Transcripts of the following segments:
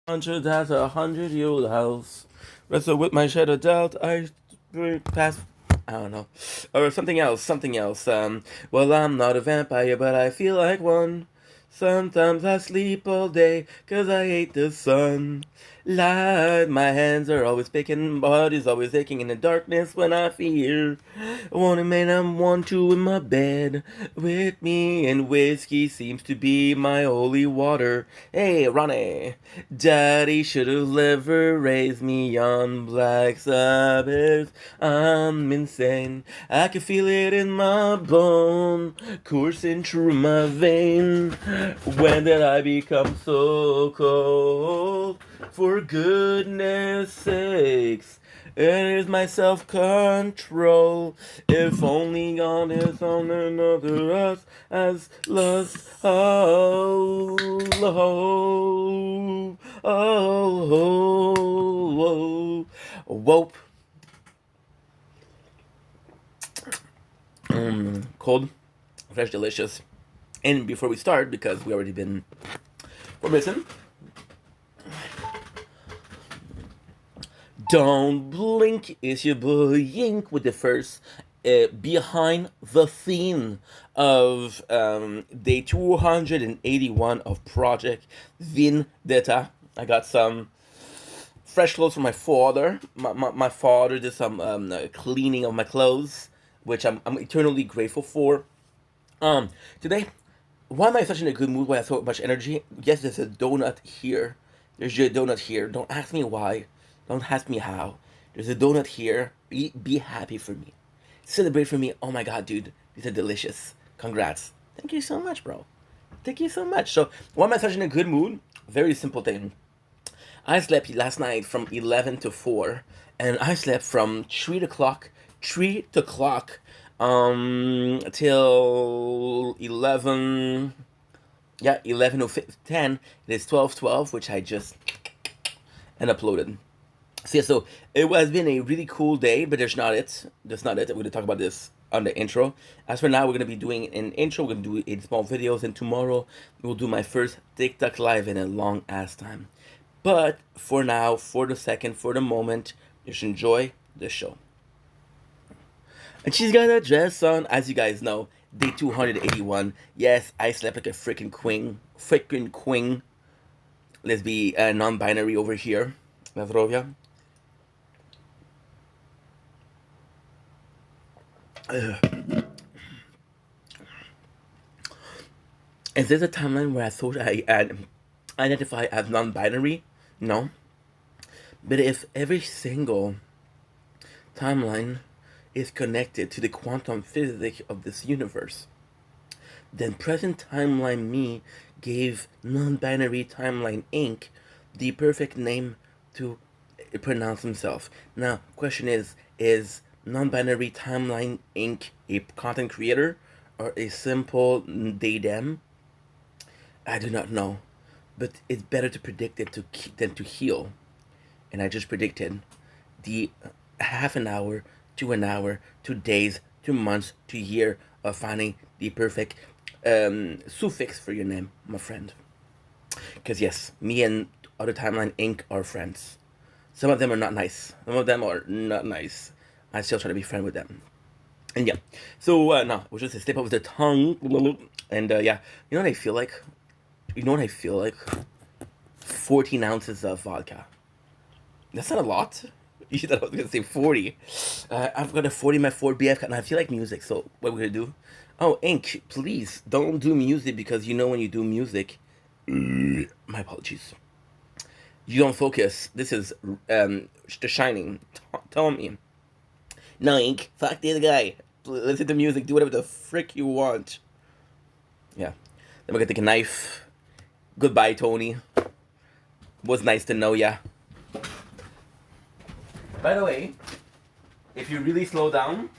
100 has 100-year-old house. Wrestle with my shadow doubt. I pass. I don't know. Or something else. Something else. Well, I'm not a vampire, but I feel like one. Sometimes I sleep all day, 'cause I hate the sun. Light, my hands are always picking, body's always aching in the darkness when I fear. Wanting man, I'm one, two in my bed with me, and whiskey seems to be my holy water. Hey, Ronnie, Daddy should have never raised me on Black Sabbath. I'm insane. I can feel it in my bone, coursing through my vein. When did I become so cold? For goodness sakes, it is my self-control. If only on its own another us as lost. Oh, oh, oh, oh, oh. Whoop. Cold, fresh, delicious. And before we start, because we already been forbidden, don't blink, it's your boy Yink with the first behind the scene of day 281 of Project Vendetta. I got some fresh clothes from my father. My father did some cleaning of my clothes, which I'm eternally grateful for. Today, why am I such in a good mood? Why I have so much energy? Yes, there's a donut here. There's your donut here. Don't ask me why. Don't ask me how. There's a donut here. Be happy for me. Celebrate for me. Oh my god, dude. These are delicious. Congrats. Thank you so much, bro. Thank you so much. So, why am I such in a good mood? Very simple thing. I slept last night from 11 to 4, and I slept from 3 o'clock, till 11, yeah, 11 or 10. It is 12:12, which I just and uploaded. So yeah, so it has been a really cool day, but there's not it. That's not it. We're gonna talk about this on the intro. As for now, we're gonna be doing an intro. We're gonna do 8 small videos, and tomorrow we'll do my first TikTok live in a long ass time. But for now, for the second, for the moment, just enjoy the show. And she's got a dress on, as you guys know, day 281. Yes, I slept like a freaking queen. Freaking queen. Let's be non binary over here. Lavrovia. Is this a timeline where I thought I identify as non binary? No. But if every single timeline is connected to the quantum physics of this universe, then present timeline me gave non-binary timeline Inc. the perfect name to pronounce himself. Now, question is non-binary timeline Inc. a content creator or a simple they them? I do not know, but it's better to predict it than to heal. And I just predicted the half an hour to an hour to days to months to year of finding the perfect suffix for your name, my friend. Because yes, me and other timeline Inc. are friends. Some of them are not nice. Some of them are not nice. I still try to be friend with them. And yeah, so no, it was just a slip of the tongue. And yeah, you know what I feel like? You know what I feel like? 14 ounces of vodka. That's not a lot. You thought I was gonna say 40. I've got a 40 in my 4BF, and I feel like music. So what we're gonna do? Oh, Ink, please don't do music because you know when you do music, my apologies. You don't focus. This is The Shining. Tell me. No, Ink. Fuck this guy. Listen to music. Do whatever the frick you want. Yeah. Then we're gonna take a knife. Goodbye, Tony. Was nice to know ya. By the way, if you really slow down,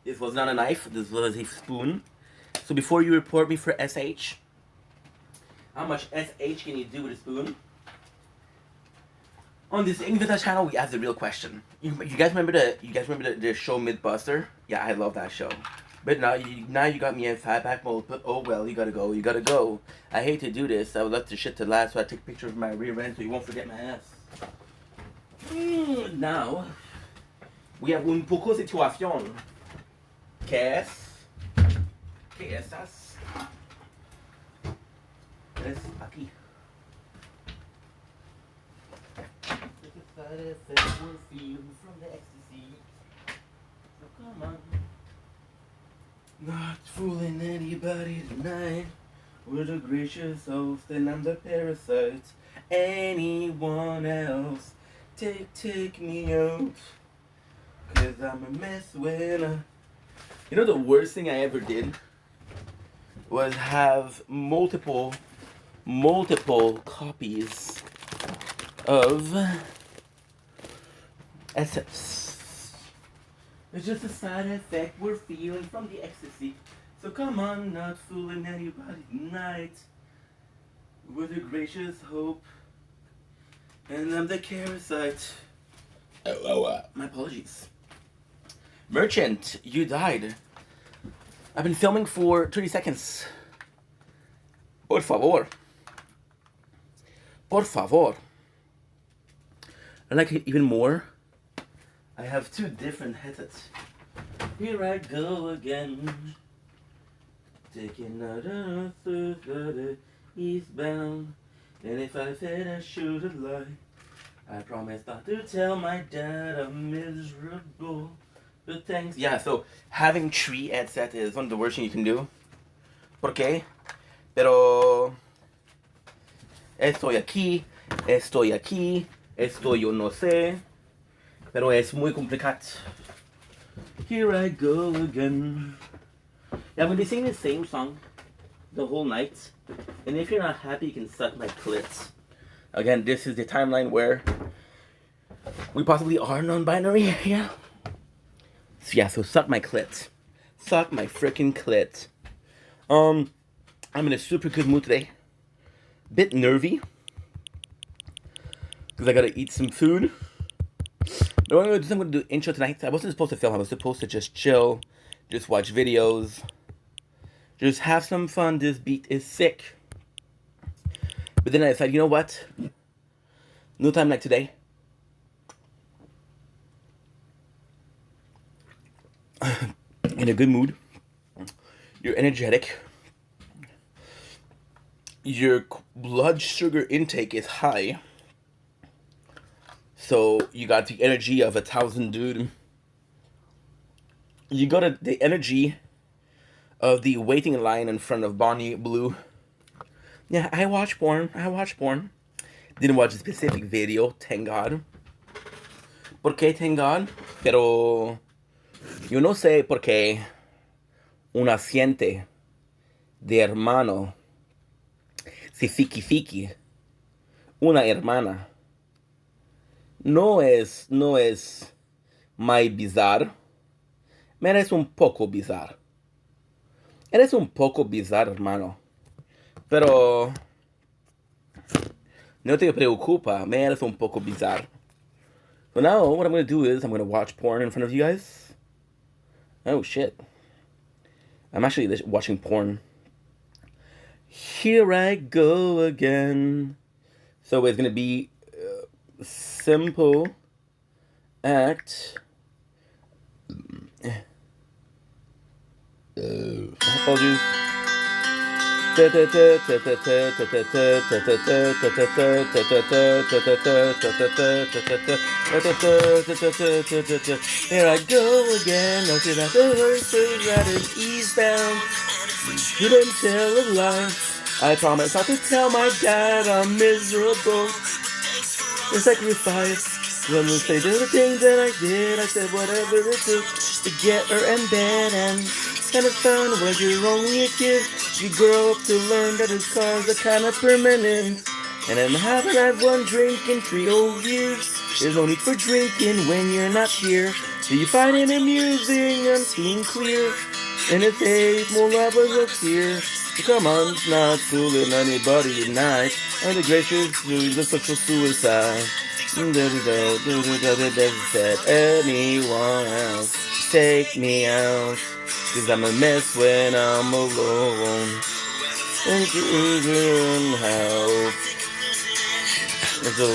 this was not a knife, this was a spoon. So before you report me for SH, how much SH can you do with a spoon? On this Invita channel, we ask the real question. You guys remember the show Mythbuster? Yeah, I love that show. But now you got me in fat back mode. But oh well, you gotta go. You gotta go. I hate to do this. I would love to shit to last, so I take pictures of my rear end so you won't forget my ass. Now we have un poco situación. ¿Qué es? ¿Qué estás? Es aquí. We're feeling from the ecstasy. So come on. Not fooling anybody tonight. We're the gracious host and I'm the parasite. Anyone else, take me out. Cause I'm a mess when You know the worst thing I ever did? Was have multiple copies of SS. It's just a side effect we're feeling from the ecstasy. So come on, not fooling anybody tonight. We're the gracious hope, and I'm the parasite. My apologies. Merchant, you died. I've been filming for 30 seconds. Por favor. Por favor. I like it even more. I have two different headsets. Here I go again. Taking another eastbound. And if I said I should have lied, I promise not to tell my dad I'm miserable. But thanks. Yeah, so having three headsets is one of the worst things you can do. ¿Por qué? Pero estoy aquí, esto yo no sé, pero es muy complicado. Here I go again. Yeah, I'm going to be singing the same song the whole night. And if you're not happy, you can suck my clit. Again, this is the timeline where we possibly are non-binary, yeah? So yeah, so suck my clit. Suck my freaking clit. I'm in a super good mood today. Bit nervy. Because I gotta eat some food. But what I'm gonna do intro tonight. I wasn't supposed to film, I was supposed to just chill, just watch videos, just have some fun. This beat is sick. But then I decided, you know what? No time like today. In a good mood. You're energetic. Your blood sugar intake is high. So you got the energy of 1,000 dude. You got the energy of the waiting line in front of Bonnie Blue. Yeah, I watch porn. Didn't watch a specific video, thank God. ¿Por qué, thank God? Pero yo no sé por qué una siente de hermano si fiki una hermana no es muy bizarro. Eres un poco bizarro. Eres un poco bizarro, hermano. Pero no te preocupa, me eres un poco bizarro. So now what I'm going to do is I'm going to watch porn in front of you guys. Oh shit. I'm actually watching porn. Here I go again. So it's going to be simple act. Apologies. Here I go again. No, should I rather eastbound? Couldn't tell a lie. I promise not to tell my dad I'm miserable. The sacrifice. When we say the things that I did, I said whatever it took to get her in bed. And it's kind of fun when you're only a kid. You grow up to learn that his cars are kind of permanent. And then haven't had one drink in 3 whole years. There's no need for drinking when you're not here. Do you find it amusing? I'm seeing clear. And it's hate, more lovers look here. So come on, it's not fooling anybody tonight. I'm the gracious news of social suicide. Said anyone else, take me out. Cause I'm a mess when I'm alone. And you help. And so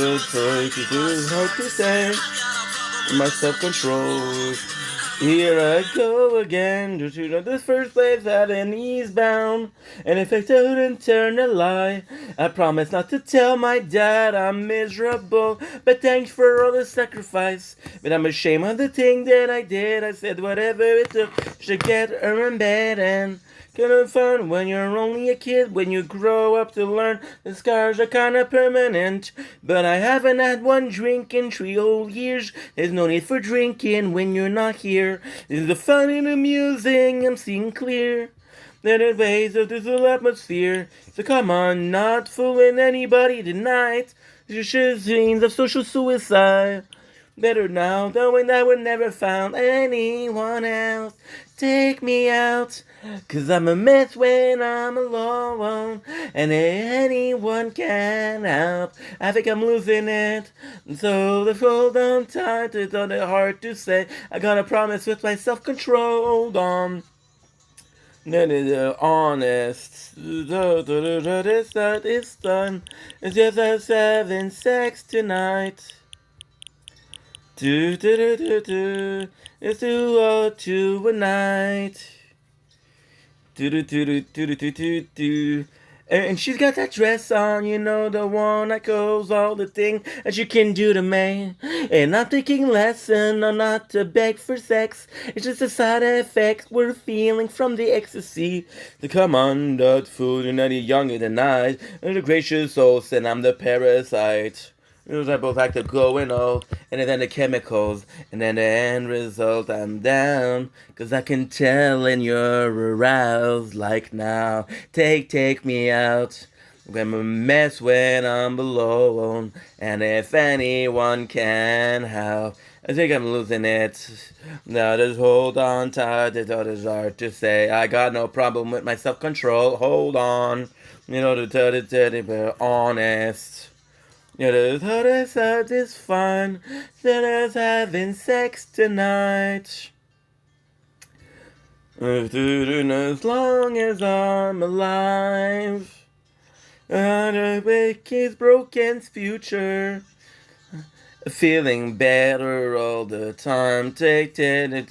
it's hard to say. My self-control. Here I go again, just to this first place out in eastbound. And if I don't turn a lie, I promise not to tell my dad I'm miserable. But thanks for all the sacrifice. But I'm ashamed of the thing that I did. I said whatever it took to get her in bed and kind of fun when you're only a kid. When you grow up to learn, the scars are kinda permanent. But I haven't had one drink in 3 whole years. There's no need for drinking when you're not here. This is the fun and amusing, I'm seeing clear. There are ways of this little atmosphere. So come on, not fooling anybody tonight. It's just scenes of social suicide. Better now, knowing that we never found anyone else. Take me out, 'cause I'm a mess when I'm alone. And anyone can help. I think I'm losing it. So let's hold on tight, it's on it hard to say. I got a promise with my self-control. Hold on. Honest. It's not, it's done. It's just us having sex tonight. It's 2:02 a night. And she's got that dress on, you know, the one that goes all the thing that you can do to me. And I'm taking lesson on not to beg for sex. It's just a side effect we're feeling from the ecstasy. The come on, that food and any younger than I. And the gracious soul said I'm the parasite. I both like to going out, and then the chemicals, and then the end result, I'm down, 'cause I can tell and you're aroused like now. Take me out. I'm a mess when I'm alone, and if anyone can help, I think I'm losing it. Now just hold on tight, it's all it's hard to say. I got no problem with my self-control, hold on. You know, but honest. Yeah, the other side is fun. Let us having sex tonight. As long as I'm alive. And I wake his broken future. Feeling better all the time. Take it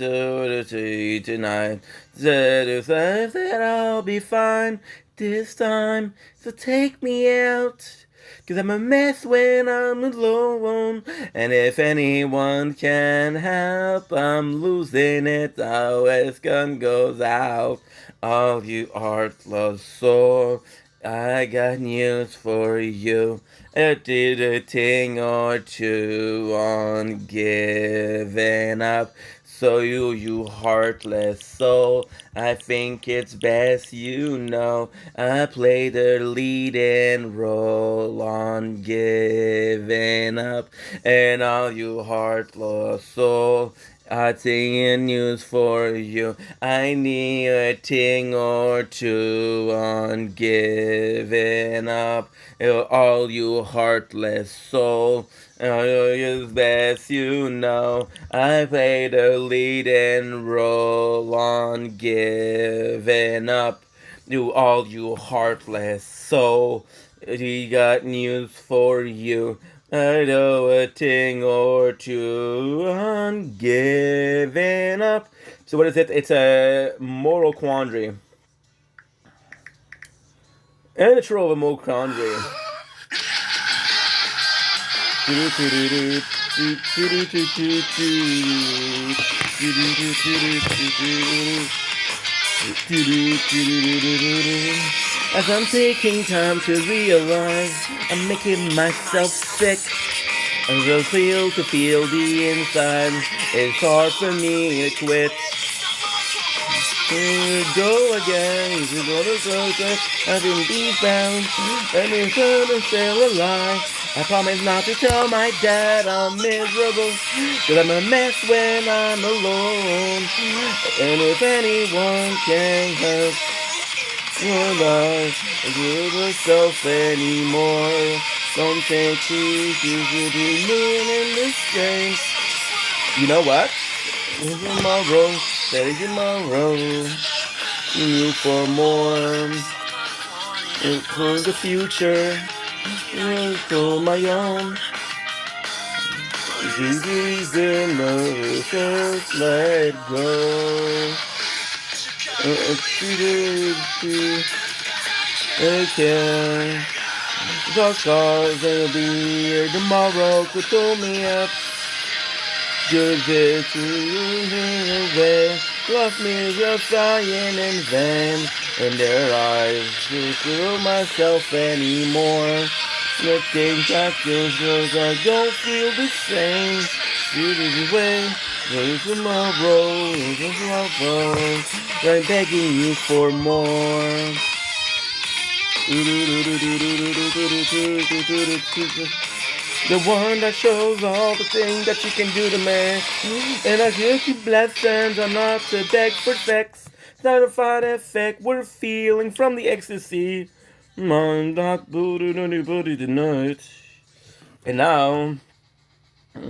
tonight. That I'll be fine this time. So take me out. 'Cause I'm a mess when I'm alone. And if anyone can help, I'm losing it. Always gun goes out. All you heartless soul. I got news for you. I did a thing or two on giving up. So you heartless soul, I think it's best you know I played the leading role on giving up. And all you heartless soul, I think news for you. I need a thing or two on giving up. All you heartless soul, it's best you know I played a leading role on giving up. All you heartless soul, he got news for you. I know a thing or two on giving up. So what is it? It's a moral quandary. And it's of a moral quandary. As I'm taking time to realize I'm making myself sick. And the feel to feel the inside. It's hard for me to quit. Go again, you go, having these bound, and it's gonna tell a lie. I promise not to tell my dad I'm miserable, 'cause I'm a mess when I'm alone. And if anyone can help, will I do myself anymore? Don't take easy to be mean in this game. You know what? Tomorrow, better tomorrow. You for more. For the future. For my own. This in the first let go. Okay. The stars will be here tomorrow to pull me up. Give it to you away. Love me just dying in vain. In their eyes, to feel myself anymore. Looking back, just I don't feel the same. Beauty away. Tomorrow, tomorrow. I'm begging you for more. The one that shows all the things that you can do to me. And I give you blessings, I'm not to beg for sex. It's not a side effect we're feeling from the ecstasy. I'm not booted anybody tonight. And now. I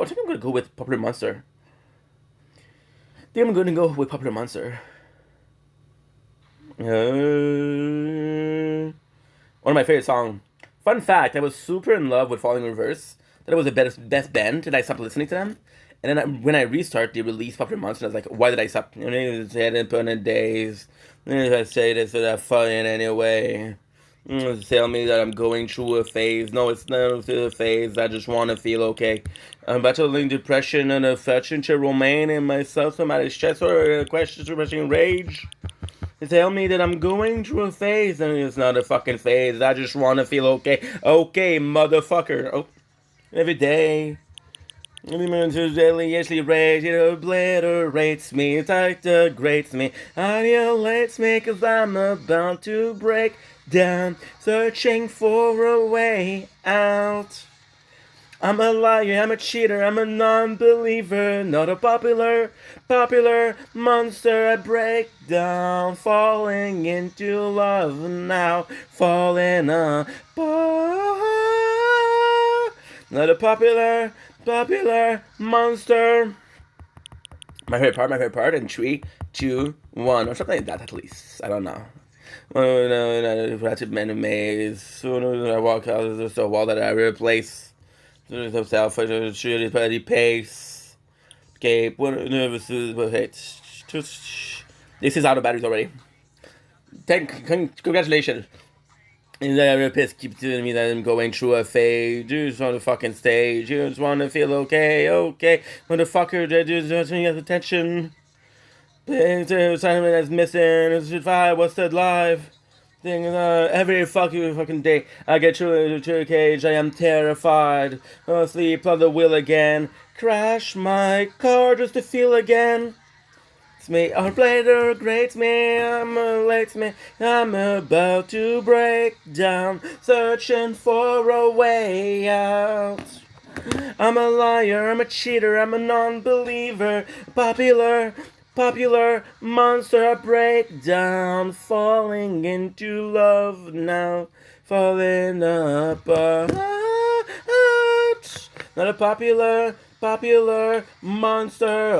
think I'm gonna go with Popular Monster. I think I'm gonna go with Popular Monster. One of my favorite songs. Fun fact: I was super in love with Falling in Reverse. That it was the best band, and I stopped listening to them. And then when I restart, they released Popular Monster. And I was like, why did I stop? You know, I didn't put in days. I say this without fun in any way. Tell me that I'm going through a phase. No, it's not a phase. I just want to feel okay. I'm battling depression and affection to remain in myself, somatic stress or questions, depression, rage. They tell me that I'm going through a phase, and it's not a fucking phase. I just want to feel okay. Okay, motherfucker. Oh, every day. Every moment is deliciously rage. It obliterates me. It degrades me. Annihilates me, cause I'm about to break down. Searching for a way out. I'm a liar, I'm a cheater, I'm a non-believer, not a popular monster. I break down, falling into love now, falling apart. Not a popular monster. My favorite part, in 3, 2, 1, or something like that at least. I don't know. Oh no, ratchet man maze. I walk out of the wall that I replace. Himself at a shitty petty pace. Escape. What nervous hate. This is out of batteries already. Congratulations. And the therapist keeps telling me that I'm going through a phase. You just want to fucking stage. You just want to feel okay. Motherfucker, they just want to get attention. The assignment that's missing. What's that live? Every fucking day I get to a cage, I am terrified. I'll sleep on the wheel again. Crash my car just to feel again. It's me, our blader grates me, I'm about to break down, searching for a way out. I'm a liar, I'm a cheater, I'm a non-believer, popular monster. I break down, falling into love now, falling apart. Not a popular monster.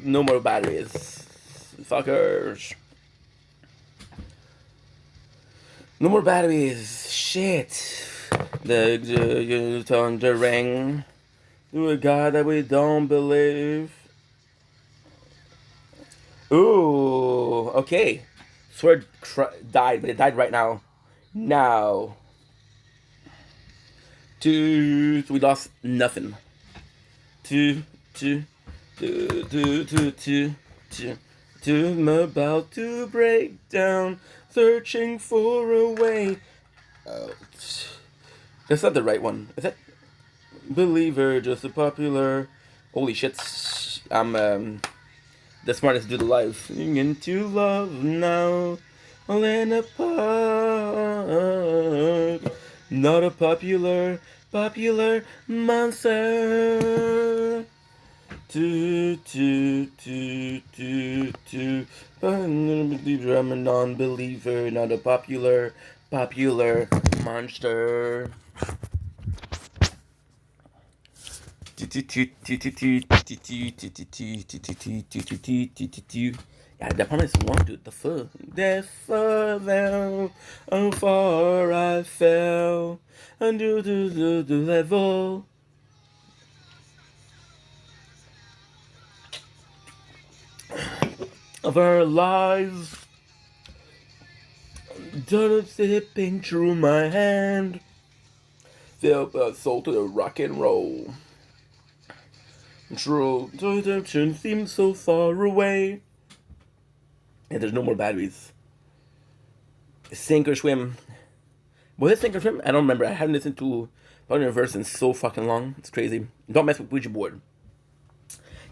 No more batteries, fuckers. No more batteries. Shit. The thundering. To a God that we don't believe. Ooh, okay. Sword died, but it died right now. Now. We lost nothing. I'm about to break down, searching for a way out. That's not the right one. Is that? Believer, just a popular. Holy shit! I'm the smartest dude alive. Into love now, falling apart. Not a popular monster. I'm a non-believer, not a popular monster. Yeah, that promise one to the full. Death fell, how far I fell, under the level of our lives. Done slipping through my hand. Feel a soul to the rock and roll. True, redemption seems so far away. And there's no more batteries. Sink or swim. Was it sink or swim? I don't remember. I haven't listened to Pioneer Verse in so fucking long. It's crazy. Don't mess with Ouija board.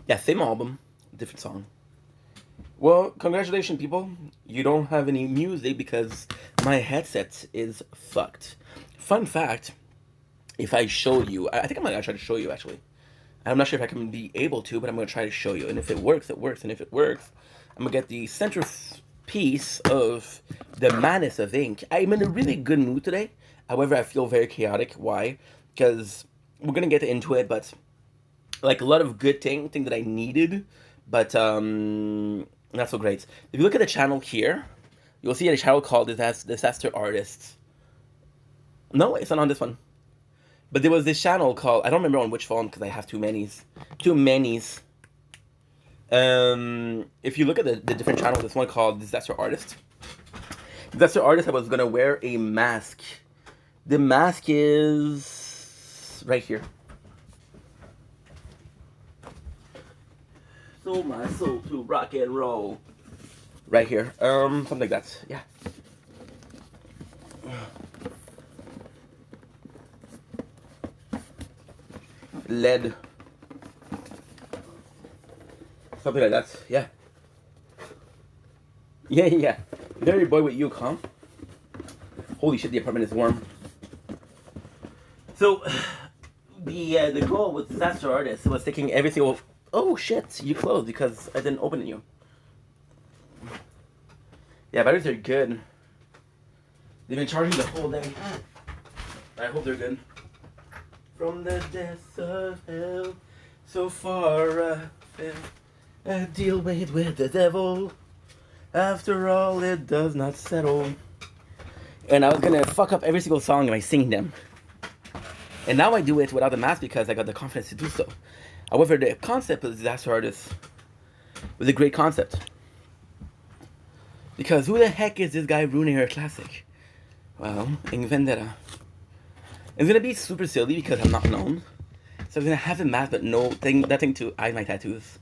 Yeah, same album, different song. Well, congratulations, people. You don't have any music because my headset is fucked. Fun fact, if I show you, I think I'm gonna try to show you actually. I'm not sure if I can be able to, but I'm gonna try to show you. And if it works, it works. And if it works, I'm gonna get the center piece of the Madness of Ink. I'm in a really good mood today. However, I feel very chaotic. Why? Because we're gonna get into it, but like a lot of good thing that I needed, but not so great. If you look at the channel here, you'll see a channel called Disaster Artists. No, it's not on this one. But there was this channel called, I don't remember on which phone because I have too many's. If you look at the different channels, this one called Disaster Artist. Disaster Artist, I was gonna wear a mask. The mask is right here. Sold my soul to rock and roll. Right here. Something like that. Yeah. Lead. Something like that. Yeah. Yeah. Very boy with you, huh? Holy shit, the apartment is warm. So, the goal with Disaster Artist was taking every single... Oh shit, you closed because I didn't open you. Yeah, batteries are good. They've been charging the whole day. I hope they're good. From the depths of hell, so far I deal with the devil. After all, it does not settle. And I was gonna fuck up every single song by singing them. And now I do it without the mask because I got the confidence to do so. However, the concept of Disaster Artist was a great concept. Because who the heck is this guy ruining her classic? Well, in Vendetta. It's gonna be super silly because I'm not known. So I'm gonna have the mask but nothing to hide my tattoos.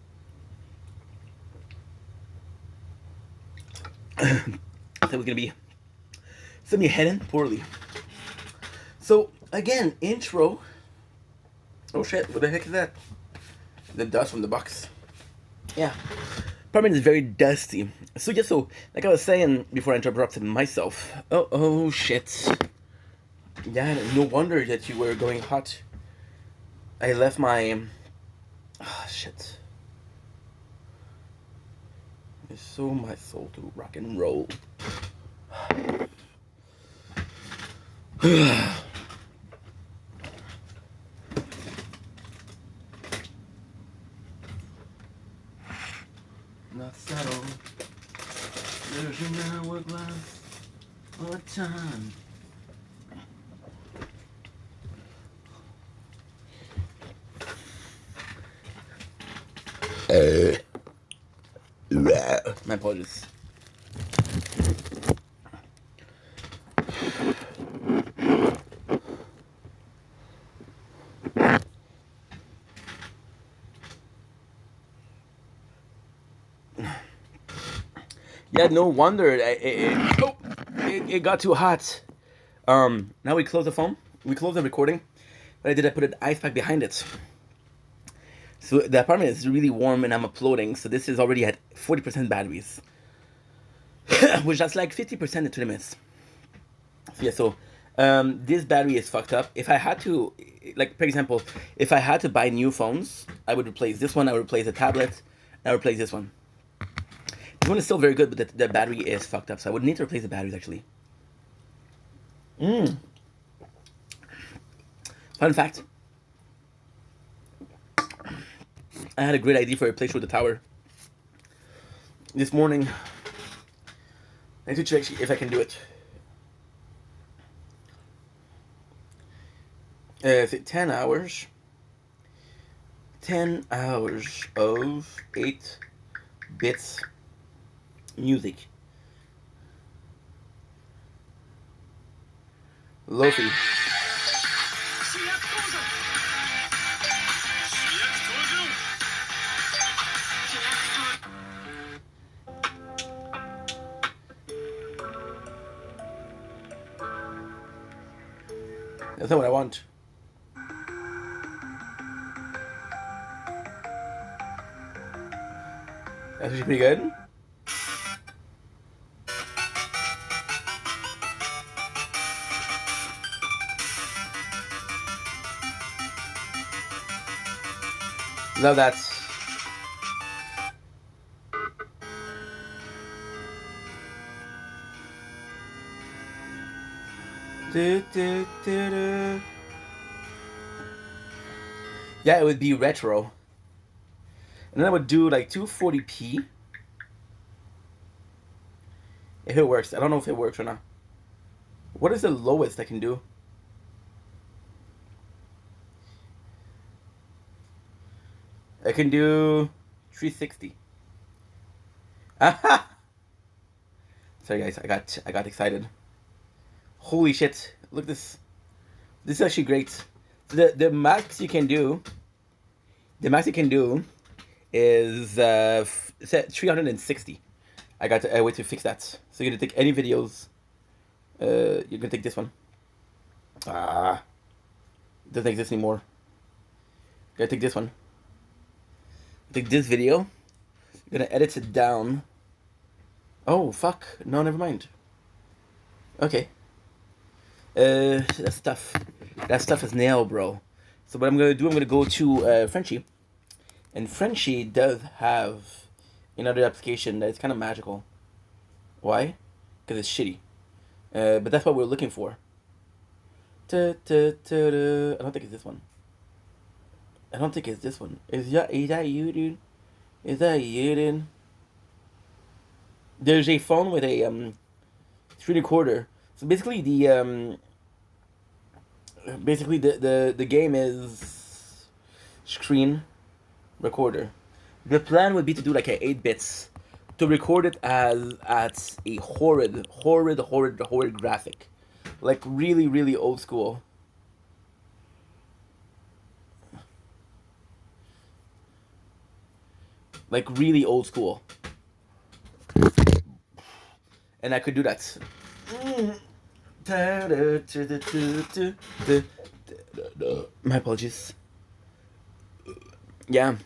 So we're gonna be heading poorly. So again, intro. Oh shit, what the heck is that? The dust from the box. Yeah. Apartment is very dusty. So just so, like I was saying before I interrupted myself. Oh shit. Yeah, no wonder that you were going hot. I left my... Oh shit. I sold my soul to rock and roll. Not settled. There's an hourglass of time. My apologies. Yeah, no wonder it got too hot. Now we close the phone. We close the recording. What I did, I put an ice pack behind it. So the apartment is really warm and I'm uploading. So this is already at 40% batteries. Which that's like 50% in 20 minutes. So yeah, so This battery is fucked up. If I had to, like, for example, if I had to buy new phones, I would replace this one, I would replace the tablet, and I would replace this one. This one is still very good, but the battery is fucked up, so I would need to replace the batteries, actually. Fun fact. I had a great idea for a playthrough of the tower. This morning, I need to check if I can do it. Is it 10 hours? 10 hours of 8 bits music. Lofi. That's not what I want. That's actually pretty good. Love that. Yeah, it would be retro. And then I would do like 240p. If it works. I don't know if it works or not. What is the lowest I can do? I can do 360. Aha! Sorry guys, I got excited. Holy shit. Look this. This is actually great. The max you can do is 360. I got a way to fix that. So you're gonna take any videos. You're gonna take this one. It doesn't exist anymore. Gotta take this one. Take this video. You're gonna edit it down. Oh fuck! No, never mind. Okay. That stuff is nail, bro. So what I'm gonna do? I'm gonna go to Frenchie, and Frenchie does have another application that is kind of magical. Why? Because it's shitty. But that's what we're looking for. I don't think it's this one. I don't think it's this one. Is that you, dude? Is that you, dude? There's a phone with a screen recorder. So basically the game is screen recorder. The plan would be to do like a 8 bits to record it as at a horrid graphic, like really old school. Like really old school. And I could do that. My apologies. Yeah.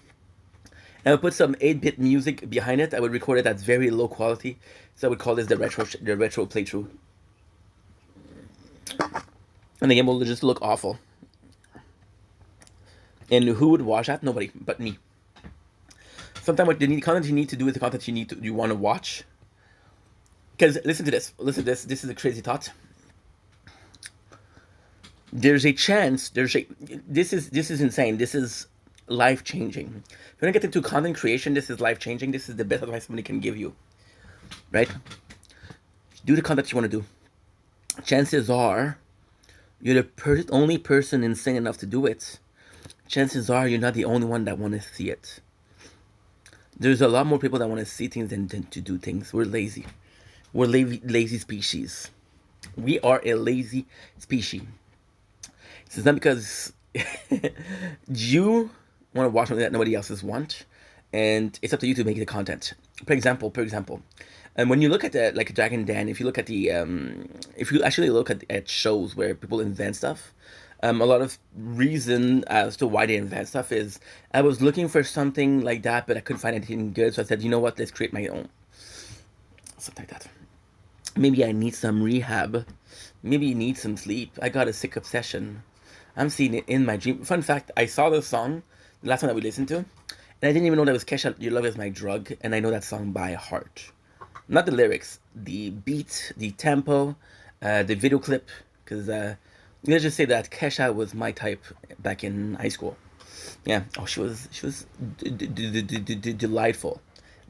I would put some 8-bit music behind it. I would record it at very low quality. So I would call this the retro playthrough. And the game will just look awful. And who would watch that? Nobody but me. Sometimes what the content you need to do is the content you want to watch. Because listen to this. This is a crazy thought. There's a chance. This is insane. This is life changing. If you want to get into content creation, this is life changing. This is the best advice somebody can give you. Right? Do the content you want to do. Chances are you're the only person insane enough to do it. Chances are you're not the only one that want to see it. There's a lot more people that want to see things than to do things. We're lazy. We're lazy species. We are a lazy species. It's not because you want to watch something that nobody else want, and it's up to you to make the content. For example, and when you look at the like Dragon Dan, if you look at the if you actually look at shows where people invent stuff, a lot of reason as to why they invent stuff is I was looking for something like that, but I couldn't find anything good, so I said, you know what, let's create my own. Something like that. Maybe I need some rehab. Maybe you need some sleep. I got a sick obsession. I'm seeing it in my dream. Fun fact, I saw the song, the last one that we listened to, and I didn't even know that was Kesha, Your Love Is My Drug, and I know that song by heart. Not the lyrics, the beat, the tempo, the video clip, because let's just say that Kesha was my type back in high school. Yeah. Oh, she was delightful,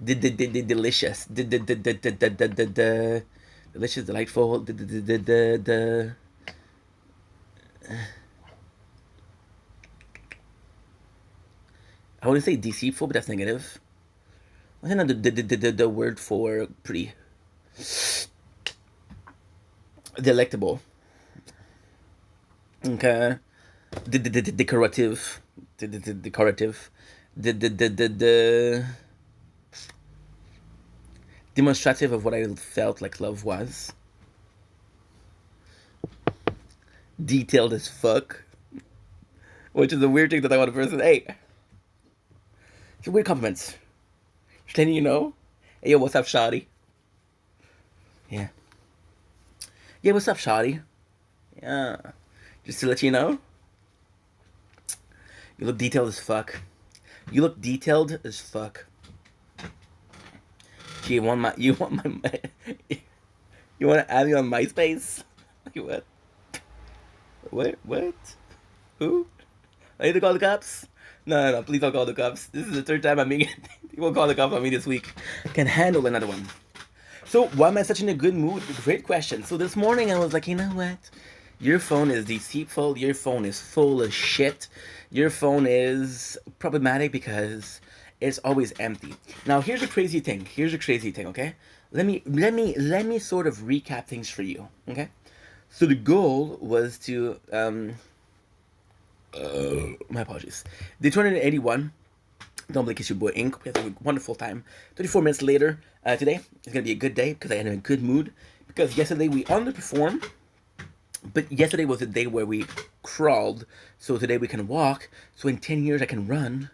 delicious, delicious, delightful, I wouldn't say deceitful, but that's negative. I think the word for pretty delectable. Okay. Decorative. Decorative. The demonstrative of what I felt like love was. Detailed as fuck. Which is a weird thing that I want to person. Hey, it's weird compliments. Just letting you know. Hey, yo, what's up, Shawty? Yeah. Yeah, what's up, Shawty? Yeah. Just to let you know, you look detailed as fuck. You look detailed as fuck. You want my? You want my? You want to add me on MySpace? Like what? What? What? Who? I need to call the cops? No, please don't call the cops. This is the third time I'm being. You won't call the cops on me this week. Can handle another one. So why am I such in a good mood? Great question. So this morning I was like, you know what? Your phone is deceitful. Your phone is full of shit. Your phone is problematic because it's always empty. Now here's a crazy thing. Okay? Let me sort of recap things for you. Okay? So the goal was to my apologies. Day 281. Don't blink, it's your boy Ink. We have a wonderful time. 34 minutes later, today is going to be a good day because I am in a good mood. Because yesterday we underperformed, but yesterday was a day where we crawled. So today we can walk. So in 10 years I can run,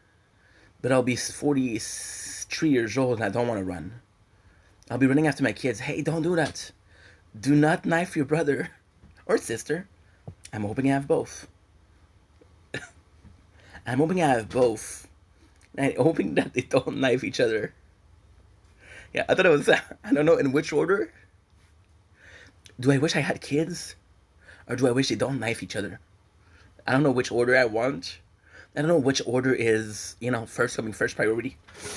but I'll be 43 years old and I don't want to run. I'll be running after my kids. Hey, don't do that. Do not knife your brother or sister. I'm hoping I have both. I'm hoping I have both. I'm hoping that they don't knife each other. Yeah, I thought it was, I don't know in which order. Do I wish I had kids? Or do I wish they don't knife each other? I don't know which order I want. I don't know which order is, first coming first priority.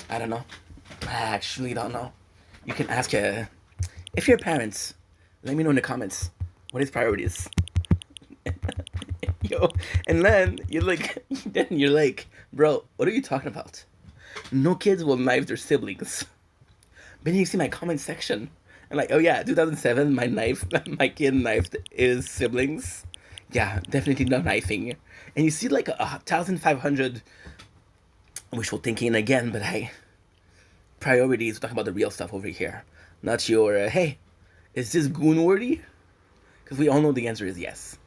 I don't know. I actually don't know. You can ask, if you're parents, let me know in the comments what his priorities. Yo, and then you're like, bro, what are you talking about? No kids will knife their siblings. Then you see my comment section, and like, oh yeah, 2007, my kid knifed his siblings. Yeah, definitely no knifing. And you see like 1,500 wishful thinking again, but hey, priorities. We're talking about the real stuff over here, not your hey, is this goon worthy? Because we all know the answer is yes.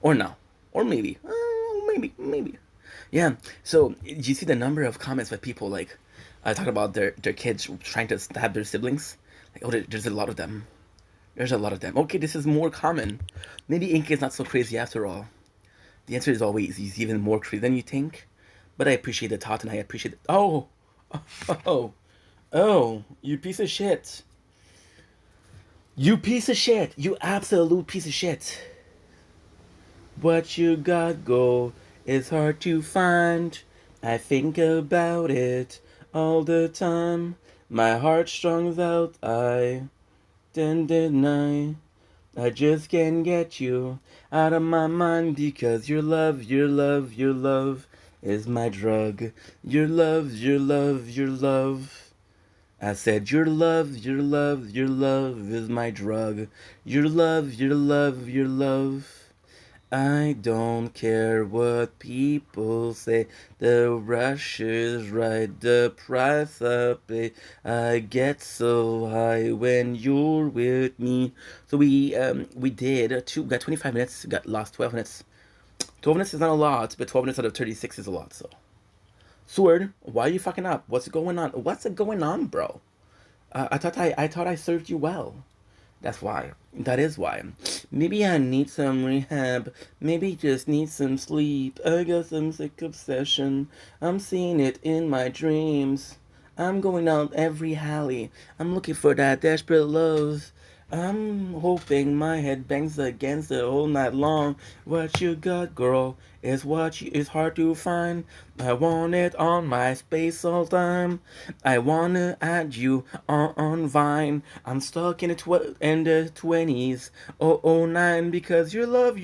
Or no. Or maybe. Maybe. Yeah. So, you see the number of comments by people, like, talking about their kids trying to stab their siblings? Like, oh, there's a lot of them. There's a lot of them. Okay, this is more common. Maybe Ink is not so crazy after all. The answer is always he's even more crazy than you think. But I appreciate the thought and I appreciate it. Oh! Oh! You piece of shit. You piece of shit. You absolute piece of shit. What you got, go, is hard to find. I think about it all the time. My heart strings out, I didn't deny. I just can't get you out of my mind because your love is my drug. Your love I said your love is my drug. Your love. I don't care what people say. The rush is right, the price I pay. I get so high when you're with me. So we got 25 minutes, got lost 12 minutes. 12 minutes is not a lot, but 12 minutes out of 36 is a lot. So, Sword, why are you fucking up? What's going on? What's going on, bro? I thought I served you well. That's why. That is why. Maybe I need some rehab. Maybe just need some sleep. I got some sick obsession. I'm seeing it in my dreams. I'm going down every alley. I'm looking for that desperate love. I'm hoping my head bangs against it all night long. What you got, girl, is what you, is hard to find. I want it on my space all time. I wanna add you on Vine. I'm stuck in the 20s, oh 09, because your love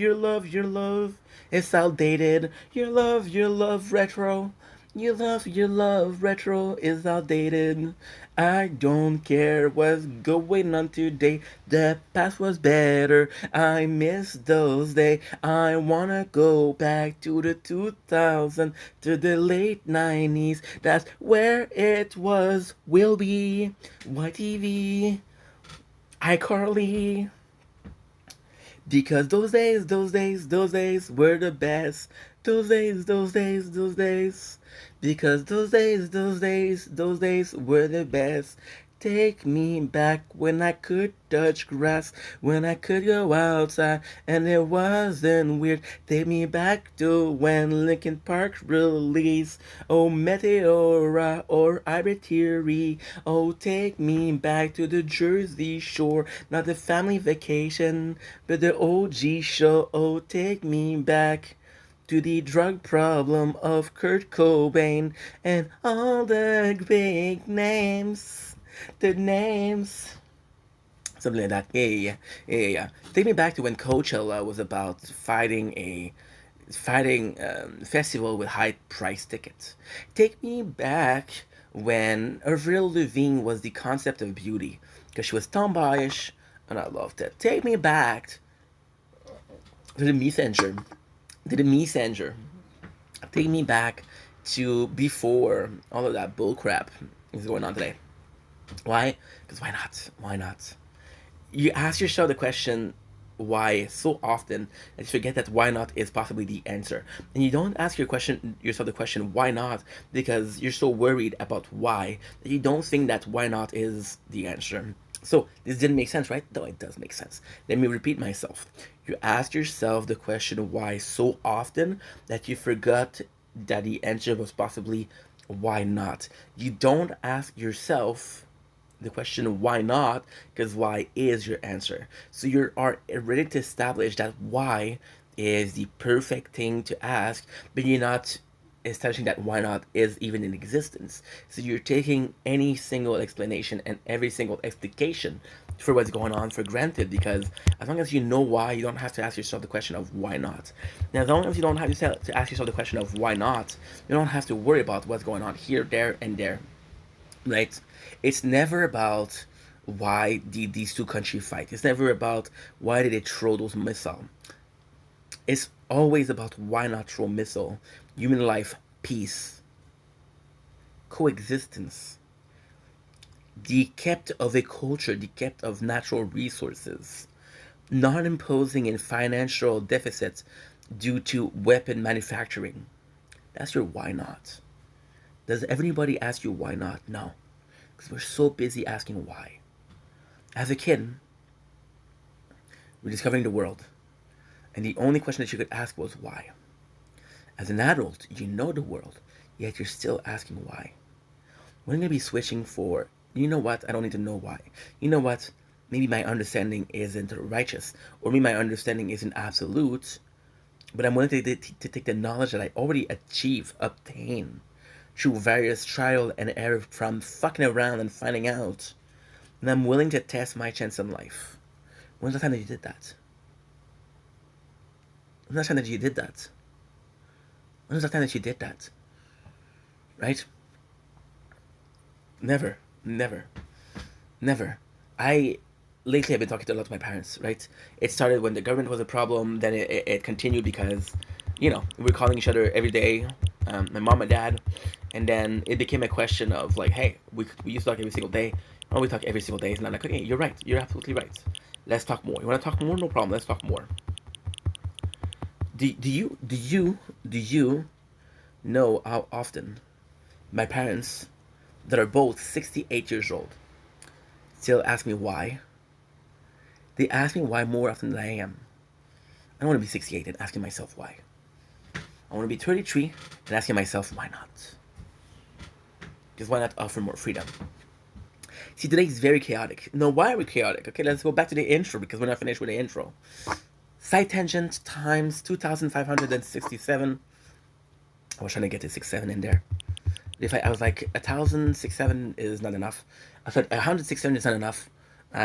is outdated. Your love retro. Your love, retro is outdated. I don't care what's going on today. The past was better. I miss those days. I wanna go back to the 2000s, to the late 90s. That's where it was, will be. YTV, iCarly. Because those days were the best. Those days. Because those days were the best. Take me back when I could touch grass, when I could go outside and it wasn't weird. Take me back to when Linkin Park released Oh Meteora or Arbitrary. Oh, take me back to the Jersey Shore, not the family vacation, but the OG show. Oh, take me back to the drug problem of Kurt Cobain and all the big names. The names. Something like that. Yeah. Take me back to when Coachella was about fighting festival with high price tickets. Take me back when Avril Lavigne was the concept of beauty because she was tomboyish, and I loved it. Take me back to the messenger. To the messenger. Take me back to before all of that bullcrap is going on today. Why? Because why not? Why not? You ask yourself the question why so often that you forget that why not is possibly the answer. And you don't ask yourself the question why not because you're so worried about why that you don't think that why not is the answer. So this didn't make sense, right? No, it does make sense. Let me repeat myself. You ask yourself the question why so often that you forgot that the answer was possibly why not. You don't ask yourself the question why not because why is your answer, so you are ready to establish that why is the perfect thing to ask, but you're not establishing that why not is even in existence. So you're taking any single explanation and every single explication for what's going on for granted, because as long as you know why, you don't have to ask yourself the question of why not. Now as long as you don't have to ask yourself the question of why not, you don't have to worry about what's going on here, there, and there, right? It's never about why did these two countries fight. It's never about why did they throw those missiles. It's always about why not throw missile, human life, peace, coexistence, the kept of a culture, the kept of natural resources, not imposing in financial deficits due to weapon manufacturing. That's your why not. Does everybody ask you why not? No, because we're so busy asking why. As a kid, we're discovering the world, and the only question that you could ask was why. As an adult, you know the world, yet you're still asking why. We're going to be switching for, you know what, I don't need to know why. You know what, maybe my understanding isn't righteous, or maybe my understanding isn't absolute, but I'm willing to take the knowledge that I already obtain through various trial and error from fucking around and finding out, and I'm willing to test my chance in life. When's the time that you did that? When's the time that you did that? When was the time that you did that? Right? Never. Never. Never. I lately I've been talking to a lot of my parents, right? It started when the government was a problem, then it continued because, we were calling each other every day, my mom and dad, and then it became a question of like, hey, we used to talk every single day. Oh, we talk every single day. And I'm like, okay, you're right. You're absolutely right. Let's talk more. You want to talk more? No problem. Let's talk more. Do you know how often my parents, that are both 68 years old, still ask me why, They ask me why more often than I am. I don't want to be 68 and asking myself why. I want to be 33 and asking myself why not. Because why not offer more freedom? See, today is very chaotic. No, why are we chaotic? Okay, let's go back to the intro because we're not finished with the intro. Side tangent times 2,567. I was trying to get the 67 in there. If I was like 1,067 is not enough. I said 167 is not enough.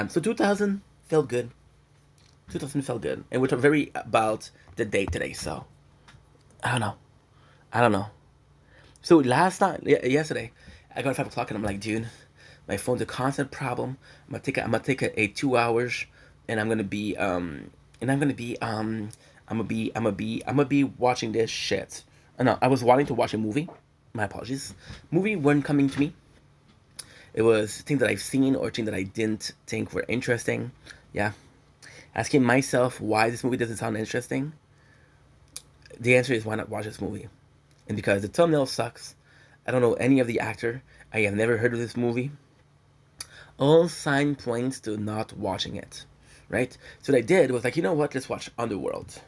So 2,000 felt good. 2,000 felt good, and we're very about the date today. So I don't know. So last night, yesterday, I got at 5 o'clock and I'm like, dude, my phone's a constant problem. I'm gonna take a 2 hours, and I'm gonna be watching this shit. No, I was wanting to watch a movie. My apologies. Movie weren't coming to me. It was things that I've seen or things that I didn't think were interesting. Yeah. Asking myself why this movie doesn't sound interesting. The answer is why not watch this movie? And because the thumbnail sucks, I don't know any of the actor, I have never heard of this movie. All sign points to not watching it, right? So what I did was like, you know what? Let's watch Underworld.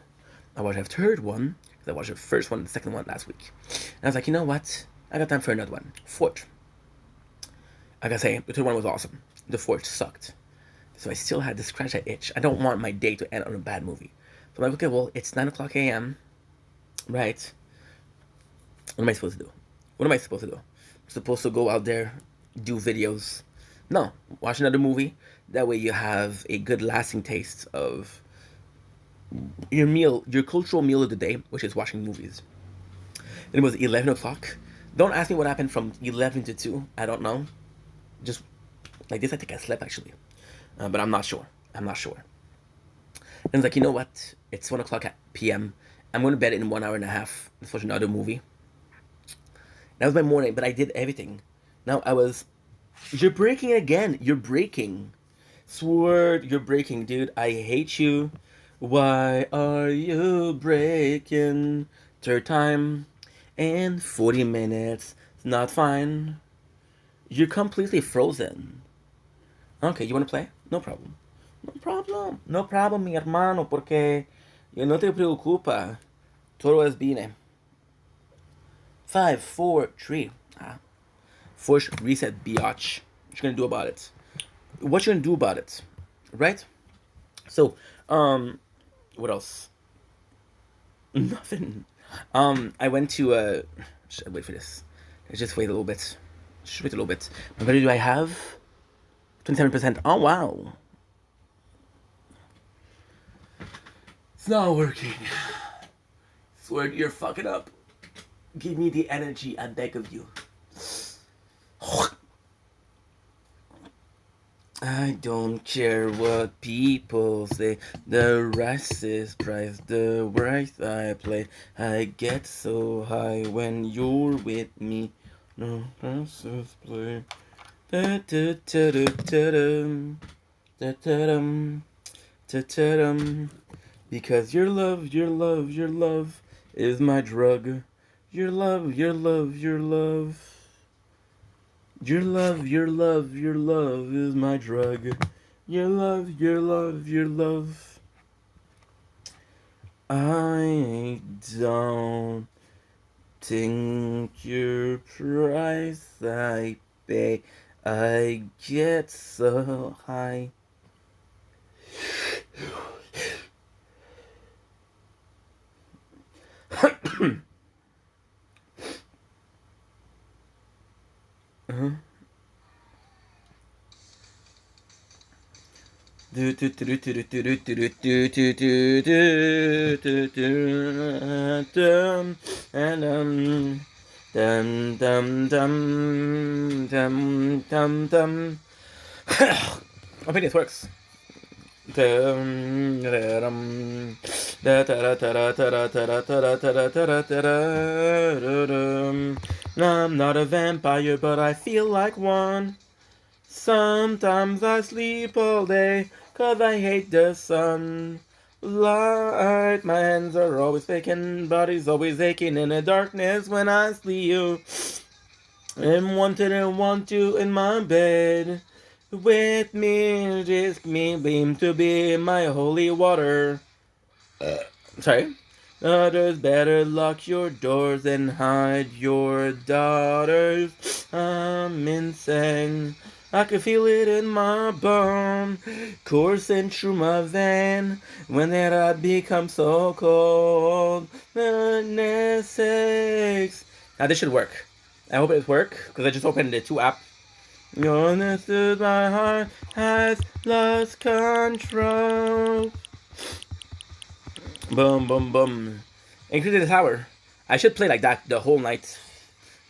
I watched the third one because I watched the first one and the second one last week. And I was like, you know what? I got time for another one. Fourth. I gotta say, the third one was awesome. The fourth sucked. So I still had to scratch that itch. I don't want my day to end on a bad movie. So I'm like, okay, well, it's 9 o'clock a.m., right? What am I supposed to do? What am I supposed to do? I'm supposed to go out there, do videos. No, watch another movie. That way you have a good lasting taste of your meal, your cultural meal of the day, which is watching movies. Then it was 11 o'clock. Don't ask me what happened from 11 to 2. I don't know. Just like this, I think I slept actually. But I'm not sure. I'm not sure. And it's like, you know what? It's 1 o'clock p.m. I'm going to bed in 1 hour and a half. Let's watch another movie. That was my morning, but I did everything. Now I was... You're breaking again. You're breaking. Sword, you're breaking, dude. I hate you. Why are you breaking? Third time. And 40 minutes. It's not fine. You're completely frozen. Okay, you want to play? No problem. No problem. No problem, mi hermano, porque yo no te preocupa. Todo es bien. 5, 4, 3. Force reset, biatch. What you gonna do about it? What you gonna do about it? Right? So, what else? Nothing. I went to should I wait for this? Let's just wait a little bit. Just wait a little bit. How many do I have? 27%. Oh wow. It's not working. Swear you're fucking up. Give me the energy, I beg of you. I don't care what people say. The rice is priced, the rice I play. I get so high when you're with me. No rice is play. Da da da da da dum. Da da dum. Da da dum. Because your love, your love, your love is my drug. Your love, your love, your love. Your love, your love, your love is my drug. Your love, your love, your love. I don't think your price I pay. I get so high. I think this works. I'm not a vampire, but I feel like one. Sometimes I sleep all day, 'cause I hate the sun. Light, my hands are always faking, body's always aching in the darkness when I sleep. And wanted and want you in my bed. with me, just me, beam to be my holy water. Sorry. Others better lock your doors and hide your daughters. I'm insane. I can feel it in my bone, coursing through my vein. When did I become so cold? Goodness sakes. Now this should work. I hope it works because I just opened the two app. Honest is my heart has lost control. Boom, boom, boom. Including the tower. I should play like that the whole night.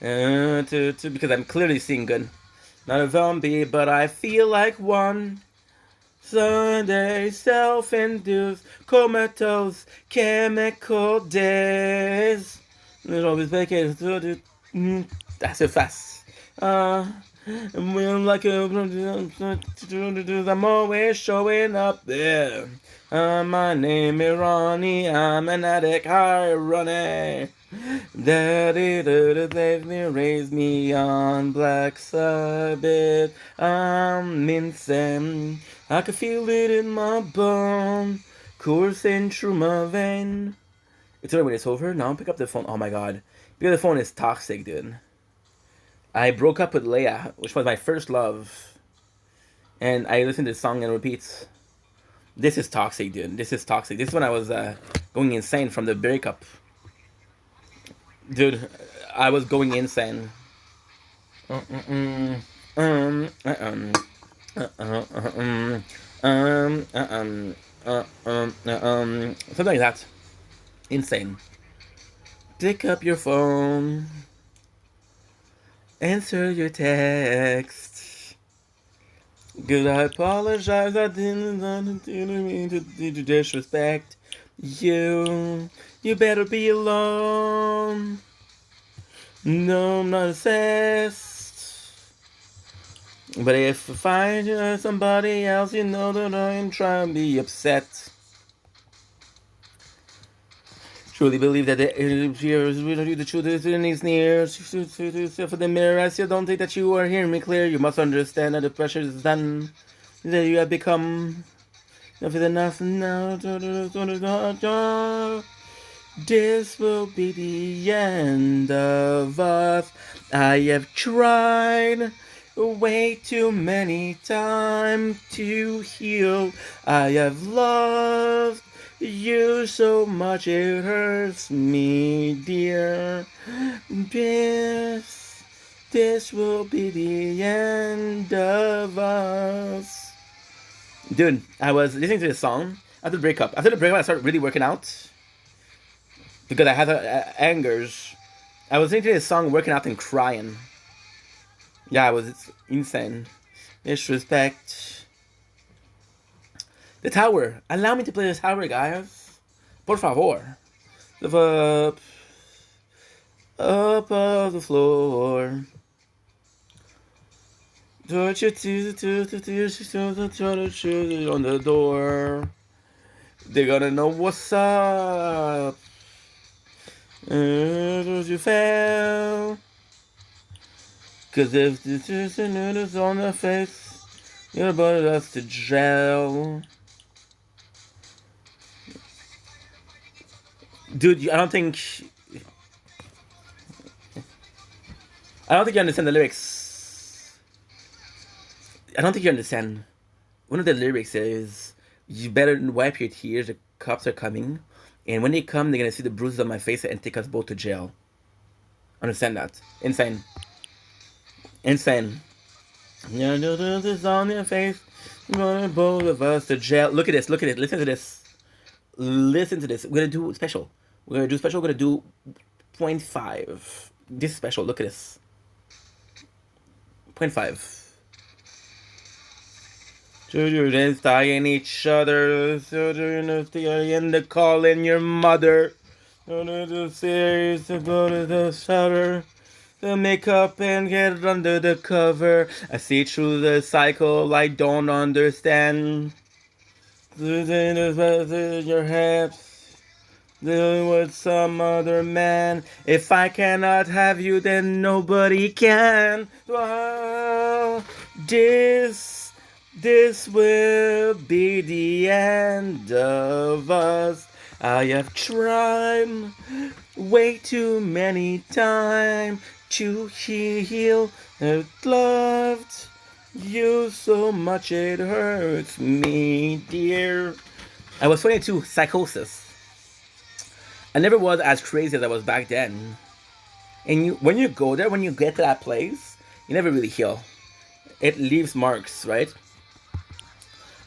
Because I'm clearly seeing good. Not a zombie, but I feel like one. Sunday, self-induced, comatose, chemical days. There's always vacation. That's it fast. I'm like I'm always showing up there. My name is Ronnie. I'm an addict. Ironic. Daddy saved me, raised me on Black Sabbath. I'm insane. I can feel it in my bone, coursing through my vein. It's over when it's over. Now pick up the phone. Oh my god, because the phone is toxic, dude. I broke up with Leia, which was my first love, and I listened to the song and repeats. This is toxic, dude. This is toxic. This is when I was going insane from the breakup. Dude, I was going insane. Something like that. Insane. Pick up your phone. Answer your text. Good, I apologize. I didn't mean to disrespect you. You better be alone. No, I'm not obsessed. But if I find somebody else, you know that I'm trying to be upset. Truly believe that the ears will do the truth is in these nears. For the mirror, I still don't think that you are hearing me clear. You must understand that the pressure is done. That you have become enough now. This will be the end of us. I have tried way too many times to heal. I have loved you so much it hurts me, dear. This will be the end of us. Dude, I was listening to this song after the breakup. After the breakup, I started really working out because I had angers. I was listening to this song, working out and crying. Yeah, it's insane. Disrespect. The tower. Allow me to play the tower, guys. Por favor. Live up off the floor. Touch it to on the door. They're gonna know what's up. You fail. Cause if this is a notice on the face, you're about us to jail. Dude, I don't think you understand the lyrics. I don't think you understand. One of the lyrics is, "You better wipe your tears. The cops are coming, and when they come, they're gonna see the bruises on my face and take us both to jail." Understand that? Insane. Insane. Yeah, this on your face. Going both of us to jail. Look at this. Look at it. Listen to this. Listen to this. We're gonna do special. We're gonna do special. We're gonna do 0.5. This special. Look at this. 0.5. Children dying each other. Children in the calling your mother. The series to go to the shutter. The makeup and get under the cover. I see through the cycle. I don't understand. Your hips. With some other man. If I cannot have you, then nobody can. This This will be the end of us. I have tried way too many times to heal. I've loved you so much it hurts me, dear. I was 22, psychosis. I never was as crazy as I was back then. And when you go there, when you get to that place, you never really heal. It leaves marks, right?